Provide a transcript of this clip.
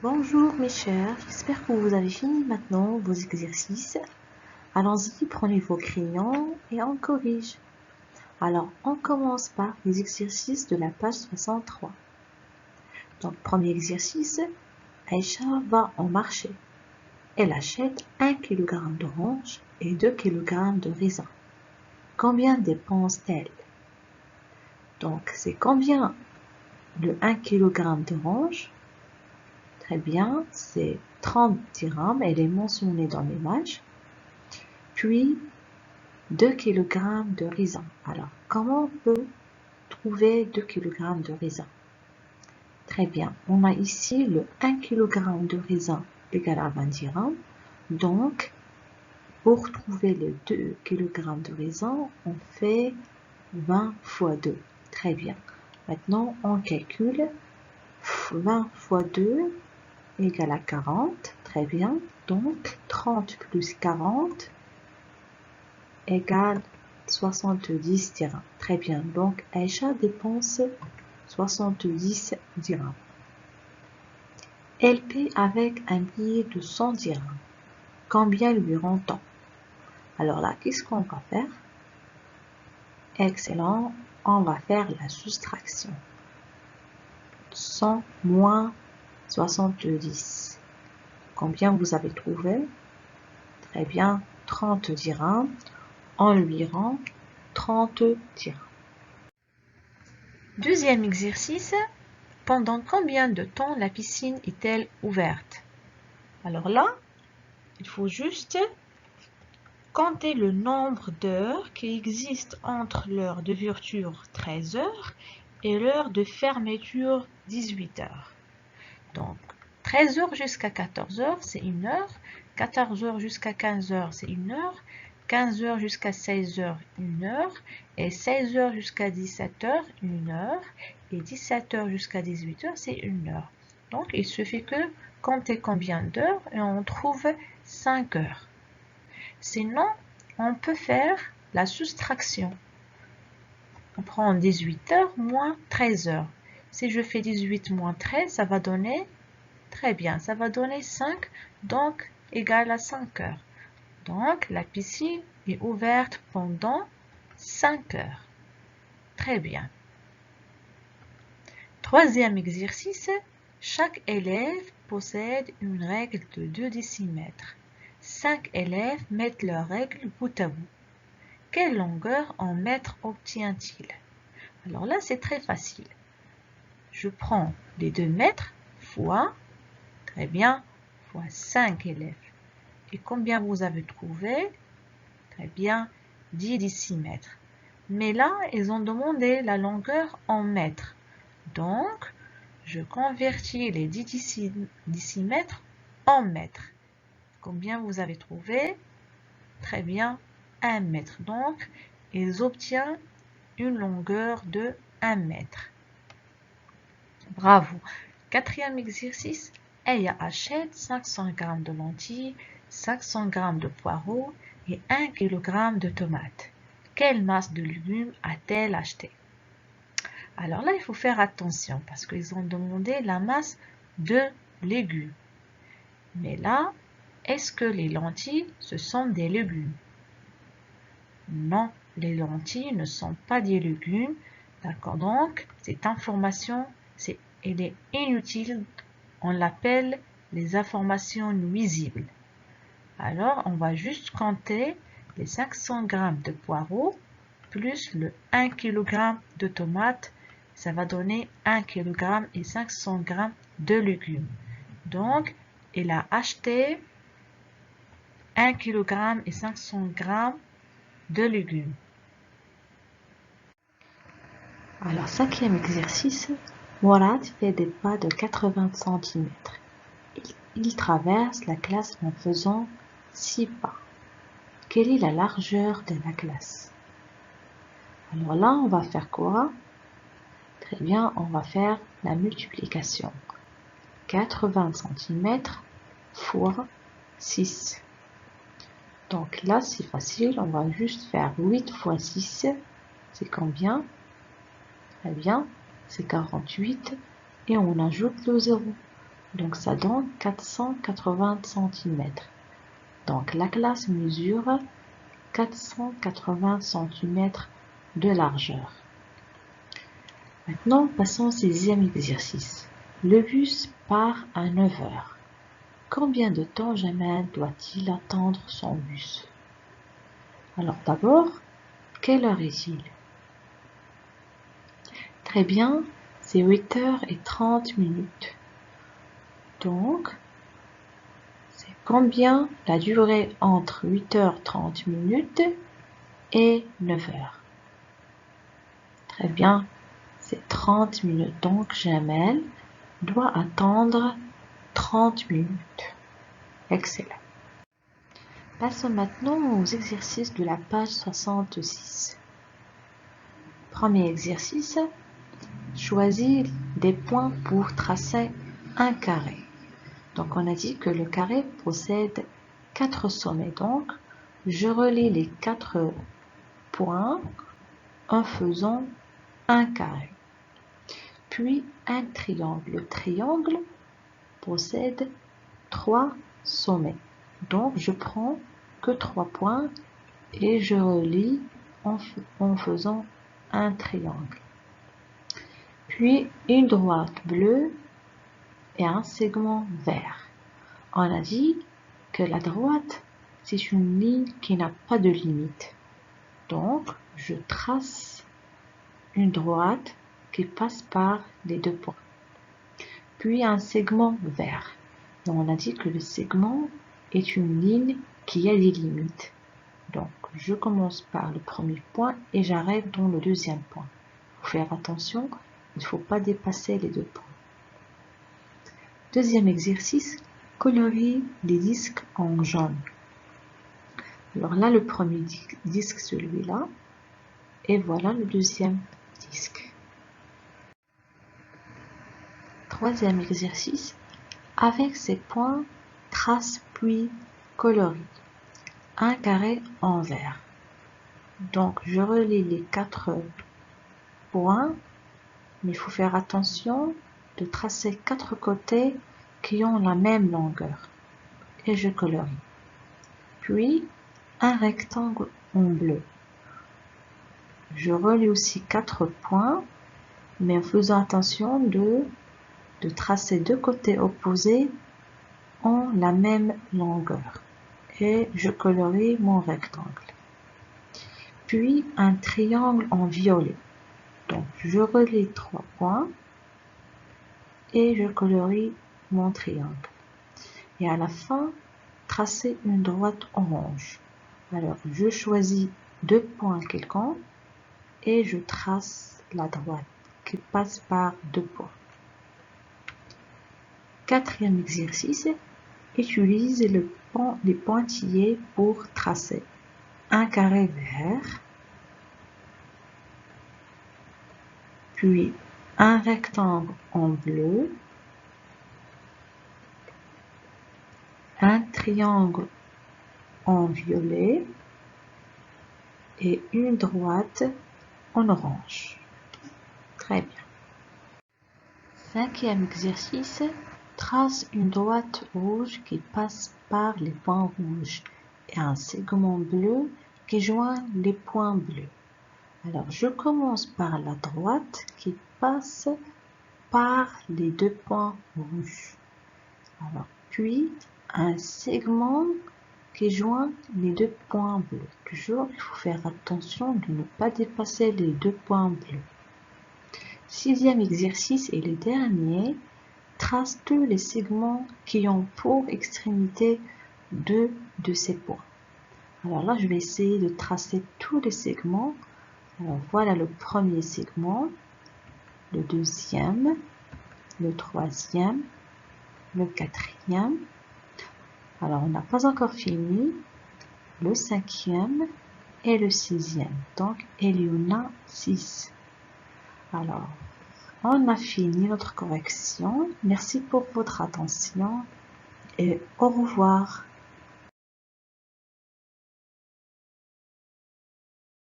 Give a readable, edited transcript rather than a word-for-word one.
Bonjour mes chers, j'espère que vous avez fini maintenant vos exercices. Allons-y, prenez vos crayons et on corrige. Alors, on commence par les exercices de la page 63. Donc, premier exercice, Aïcha va en marché. Elle achète 1 kg d'orange et 2 kg de raisin. Combien dépense-t-elle? Donc, c'est combien le 1 kg d'orange? Très bien, c'est 30 dirhams, elle est mentionnée dans l'image. Puis 2 kg de raisin. Alors, comment on peut trouver 2 kg de raisin? Très bien, on a ici le 1 kg de raisin égal à 20 dirhams. Donc, pour trouver le 2 kg de raisin, on fait 20 fois 2. Très bien. Maintenant, on calcule 20 fois 2 égale à 40. Très bien. Donc, 30 plus 40 égale 70 dirhams. Très bien. Donc, Aïcha dépense 70 dirhams. Elle paie avec un billet de 100 dirhams. Combien lui rend-on? Alors là, qu'est-ce qu'on va faire? Excellent. On va faire la soustraction. 100 moins 70. Combien vous avez trouvé? Très bien. 30 dirhams. On lui rend 30 dirhams. Deuxième exercice. Pendant combien de temps la piscine est-elle ouverte? Alors là, il faut juste compter le nombre d'heures qui existent entre l'heure d'ouverture 13 heures et l'heure de fermeture 18 heures. Donc, 13 heures jusqu'à 14 heures, c'est 1 heure. 14 heures jusqu'à 15 heures, c'est 1 heure. 15 heures jusqu'à 16 heures, 1 heure. Et 16 heures jusqu'à 17 heures, 1 heure. Et 17 heures jusqu'à 18 heures, c'est 1 heure. Donc, il suffit que compter combien d'heures et on trouve 5 heures. Sinon, on peut faire la soustraction. On prend 18 heures moins 13 heures. Si je fais 18 moins 13, ça va donner, très bien, ça va donner 5, donc égal à 5 heures. Donc, la piscine est ouverte pendant 5 heures. Très bien. Troisième exercice, chaque élève possède une règle de 2 décimètres. 5 élèves mettent leur règle bout à bout. Quelle longueur en mètres obtient-il? Alors là, c'est très facile. Je prends les 2 mètres fois, très bien, fois 5 élèves. Et combien vous avez trouvé? Très bien, 10 décimètres. Mais là, ils ont demandé la longueur en mètres. Donc, je convertis les 10 décimètres en mètres. Combien vous avez trouvé? Très bien, 1 mètre. Donc, ils obtiennent une longueur de 1 mètre. Bravo. Quatrième exercice, Aya achète 500 g de lentilles, 500 g de poireaux et 1 kg de tomates. Quelle masse de légumes a-t-elle acheté? Alors là, il faut faire attention parce qu'ils ont demandé la masse de légumes. Mais là, est-ce que les lentilles, ce sont des légumes? Non, les lentilles ne sont pas des légumes. D'accord, donc cette information, elle est inutile. On l'appelle les informations nuisibles. Alors, on va juste compter les 500 g de poireaux plus le 1 kg de tomates. Ça va donner 1 kg et 500 g de légumes. Donc, il a acheté 1 kg et 500 g de légumes. Alors, cinquième exercice, Mourad fait des pas de 80 cm. Il traverse la classe en faisant 6 pas. Quelle est la largeur de la classe? Alors là, on va faire quoi? Très bien, on va faire la multiplication. 80 cm fois 6. Donc là, c'est facile, on va juste faire 8 fois 6. C'est combien? Très bien, c'est 48 et on ajoute le 0. Donc ça donne 480 cm. Donc la classe mesure 480 cm de largeur. Maintenant, passons au 6e exercice. Le bus part à 9 h. Combien de temps Jamel doit-il attendre son bus? Alors d'abord, quelle heure est-il? Très bien, c'est 8h30. Donc, c'est combien la durée entre 8h30 et 9 h? Très bien, c'est 30 minutes. Donc, Jamel doit attendre 30 minutes. Excellent. Passons maintenant aux exercices de la page 66. Premier exercice, choisis des points pour tracer un carré. Donc on a dit que le carré possède 4 sommets. Donc je relie les 4 points en faisant un carré. Puis un triangle. Le triangle possède 3 sommets. Donc je prends que 3 points et je relie en faisant un triangle. Puis une droite bleue et un segment vert. On a dit que la droite, c'est une ligne qui n'a pas de limite. Donc, je trace une droite qui passe par les 2 points. Puis un segment vert. Donc, on a dit que le segment est une ligne qui a des limites. Donc, je commence par le premier point et j'arrête dans le deuxième point. Il faut faire attention, il ne faut pas dépasser les 2 points. Deuxième exercice, colorie les disques en jaune. Alors là, le premier disque, celui-là, et voilà le deuxième disque. Troisième exercice, avec ces points, trace puis colorie un carré en vert. Donc, je relie les 4 points, mais il faut faire attention de tracer 4 côtés qui ont la même longueur. Et je colorie. Puis, un rectangle en bleu. Je relie aussi 4 points, mais en faisant attention de tracer 2 côtés opposés ont la même longueur. Et je colorie mon rectangle. Puis un triangle en violet. Donc je relie 3 points et je colorie mon triangle. Et à la fin, tracer une droite orange. Alors je choisis 2 points quelconques et je trace la droite qui passe par 2 points. Quatrième exercice, utilise les pointillés pour tracer un carré vert, puis un rectangle en bleu, un triangle en violet et une droite en orange. Très bien. Cinquième exercice, trace une droite rouge qui passe par les points rouges et un segment bleu qui joint les points bleus. Alors, je commence par la droite qui passe par les 2 points rouges. Alors, puis, un segment qui joint les 2 points bleus. Toujours, il faut faire attention de ne pas dépasser les 2 points bleus. Sixième exercice et le dernier, trace tous les segments qui ont pour extrémité 2 de ces points. Alors là, je vais essayer de tracer tous les segments. Alors voilà le premier segment, le deuxième, le troisième, le quatrième. Alors on n'a pas encore fini, le cinquième et le sixième. Donc il y en a 6. Alors, on a fini notre correction. Merci pour votre attention et au revoir.